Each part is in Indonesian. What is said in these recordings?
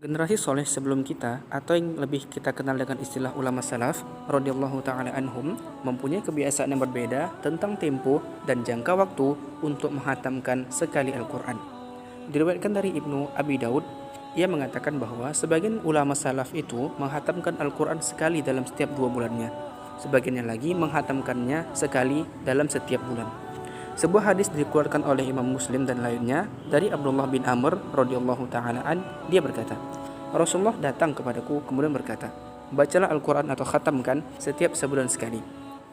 Generasi soleh sebelum kita atau yang lebih kita kenal dengan istilah ulama salaf radhiyallahu taala anhum mempunyai kebiasaan yang berbeda tentang tempo dan jangka waktu untuk menghatamkan sekali Al-Qur'an. Diriwayatkan dari Ibnu Abi Daud, ia mengatakan bahwa sebagian ulama salaf itu menghatamkan Al-Qur'an sekali dalam setiap 2 bulannya. Sebagiannya lagi menghatamkannya sekali dalam setiap bulan. Sebuah hadis dikeluarkan oleh Imam Muslim dan lainnya dari Abdullah bin Amr radhiyallahu taala an, dia berkata, Rasulullah datang kepadaku kemudian berkata, bacalah Al-Quran atau khatamkan setiap sebulan sekali.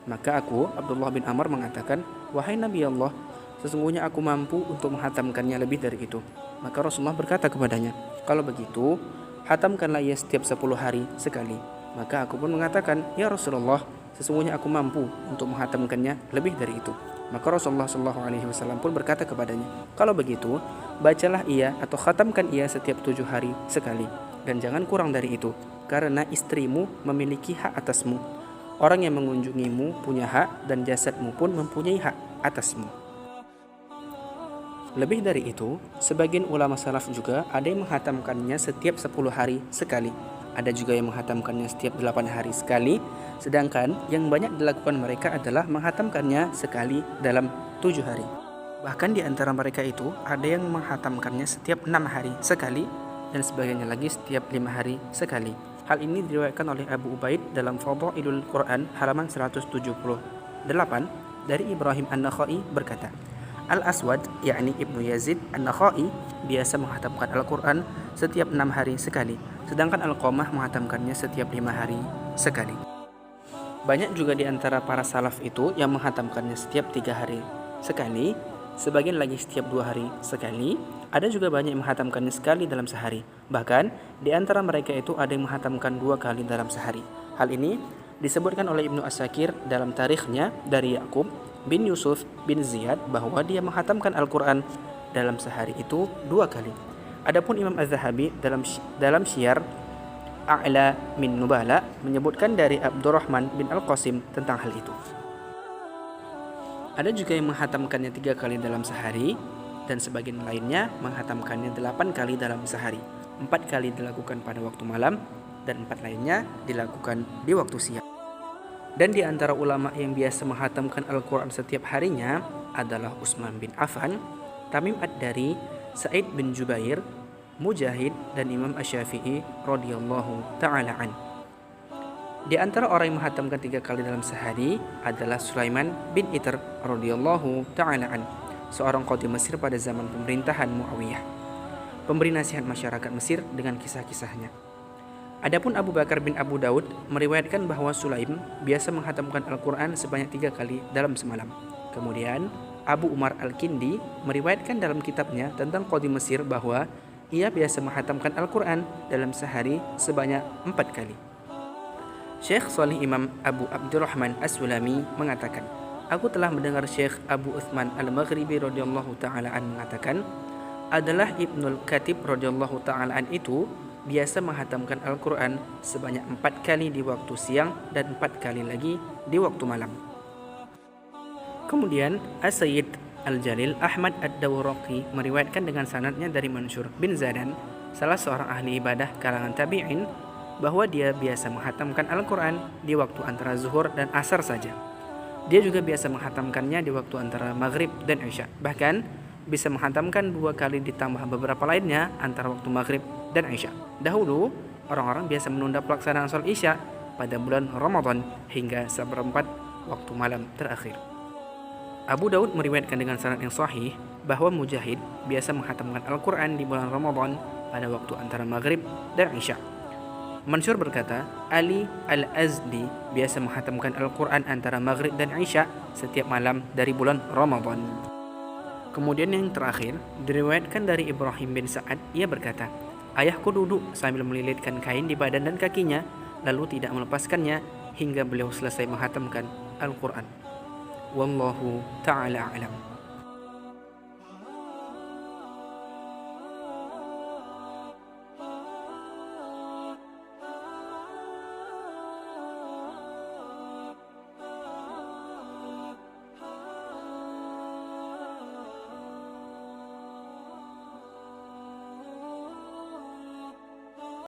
Maka aku, Abdullah bin Amr, mengatakan, wahai Nabi Allah, sesungguhnya aku mampu untuk menghatamkannya lebih dari itu. Maka Rasulullah berkata kepadanya, kalau begitu, hatamkanlah ia setiap 10 hari sekali. Maka aku pun mengatakan, ya Rasulullah, sesungguhnya aku mampu untuk menghatamkannya lebih dari itu. Maka Rasulullah SAW pun berkata kepadanya, kalau begitu, bacalah ia atau khatamkan ia setiap 7 hari sekali. Dan jangan kurang dari itu, karena istrimu memiliki hak atasmu. Orang yang mengunjungimu punya hak dan jasadmu pun mempunyai hak atasmu. Lebih dari itu, sebagian ulama salaf juga ada yang menghatamkannya setiap 10 hari sekali. Ada juga yang menghatamkannya setiap 8 hari sekali, sedangkan yang banyak dilakukan mereka adalah menghatamkannya sekali dalam 7 hari. Bahkan di antara mereka itu ada yang menghatamkannya setiap 6 hari sekali dan sebagiannya lagi setiap 5 hari sekali. Hal ini diriwayatkan oleh Abu Ubaid dalam Fadhailul Quran halaman 178 dari Ibrahim An-Nakhai berkata, Al-Aswad, yakni Ibnu Yazid An-Nakhai, biasa menghatamkan Al-Quran setiap 6 hari sekali, sedangkan Al-Qamah menghatamkannya setiap 5 hari sekali. Banyak juga di antara para salaf itu yang menghatamkannya setiap 3 hari sekali, sebagian lagi setiap 2 hari sekali, ada juga banyak yang menghatamkannya sekali dalam sehari. Bahkan di antara mereka itu ada yang menghatamkan 2 kali dalam sehari. Hal ini disebutkan oleh Ibnu Asakir dalam tarikhnya dari Yaqub bin Yusuf bin Ziyad bahwa dia menghatamkan Al-Quran dalam sehari itu 2 kali. Adapun Imam Az-Zahabi dalam Syiar A'la min Nubala menyebutkan dari Abdurrahman bin Al-Qasim tentang hal itu. Ada juga yang menghatamkannya 3 kali dalam sehari dan sebagian lainnya menghatamkannya 8 kali dalam sehari. 4 kali dilakukan pada waktu malam dan 4 lainnya dilakukan di waktu siang. Dan di antara ulama yang biasa menghatamkan Al-Quran setiap harinya adalah Utsman bin Affan, Tamim Ad-Dari, Sa'id bin Jubair, Mujahid, dan Imam Asy-Syafi'i radhiyallahu ta'ala an. Di antara orang yang menghatamkan 3 kali dalam sehari adalah Sulaiman bin Itr radhiyallahu ta'ala an, seorang qadhi Mesir pada zaman pemerintahan Muawiyah, pemberi nasihat masyarakat Mesir dengan kisah-kisahnya. Adapun Abu Bakar bin Abu Daud meriwayatkan bahwa Sulaim biasa menghatamkan Al-Quran sebanyak 3 kali dalam semalam. Kemudian Abu Umar Al-Kindi meriwayatkan dalam kitabnya tentang qadhi Mesir bahwa ia biasa menghatamkan Al-Quran dalam sehari sebanyak 4 kali. Syekh Shalih Imam Abu Abdurrahman As-Sulami mengatakan, aku telah mendengar Syekh Abu Utsman Al-Maghribi radhiyallahu ta'ala an mengatakan, adalah Ibnul Khatib radhiyallahu ta'ala an itu biasa menghatamkan Al-Quran sebanyak 4 kali di waktu siang dan 4 kali lagi di waktu malam. Kemudian As-Sayyid Al-Jalil Ahmad Ad-Dawraqi meriwayatkan dengan sanadnya dari Mansur bin Zadan, salah seorang ahli ibadah kalangan tabi'in, bahwa dia biasa menghatamkan Al-Quran di waktu antara zuhur dan asar saja. Dia juga biasa menghatamkannya di waktu antara maghrib dan isya. Bahkan bisa menghatamkan 2 kali ditambah beberapa lainnya antara waktu maghrib dan isya. Dahulu orang-orang biasa menunda pelaksanaan sholat isya pada bulan Ramadan hingga seperempat waktu malam terakhir. Abu Daud meriwayatkan dengan sanad yang sahih bahwa Mujahid biasa menghatamkan Al-Quran di bulan Ramadan pada waktu antara maghrib dan isya. Mansur berkata, Ali Al-Azdi biasa menghatamkan Al-Quran antara maghrib dan isya setiap malam dari bulan Ramadan. Kemudian yang terakhir diriwayatkan dari Ibrahim bin Sa'ad, ia berkata, ayahku duduk sambil melilitkan kain di badan dan kakinya, lalu tidak melepaskannya hingga beliau selesai menghatamkan Al-Quran. Wallahu ta'ala a'lam.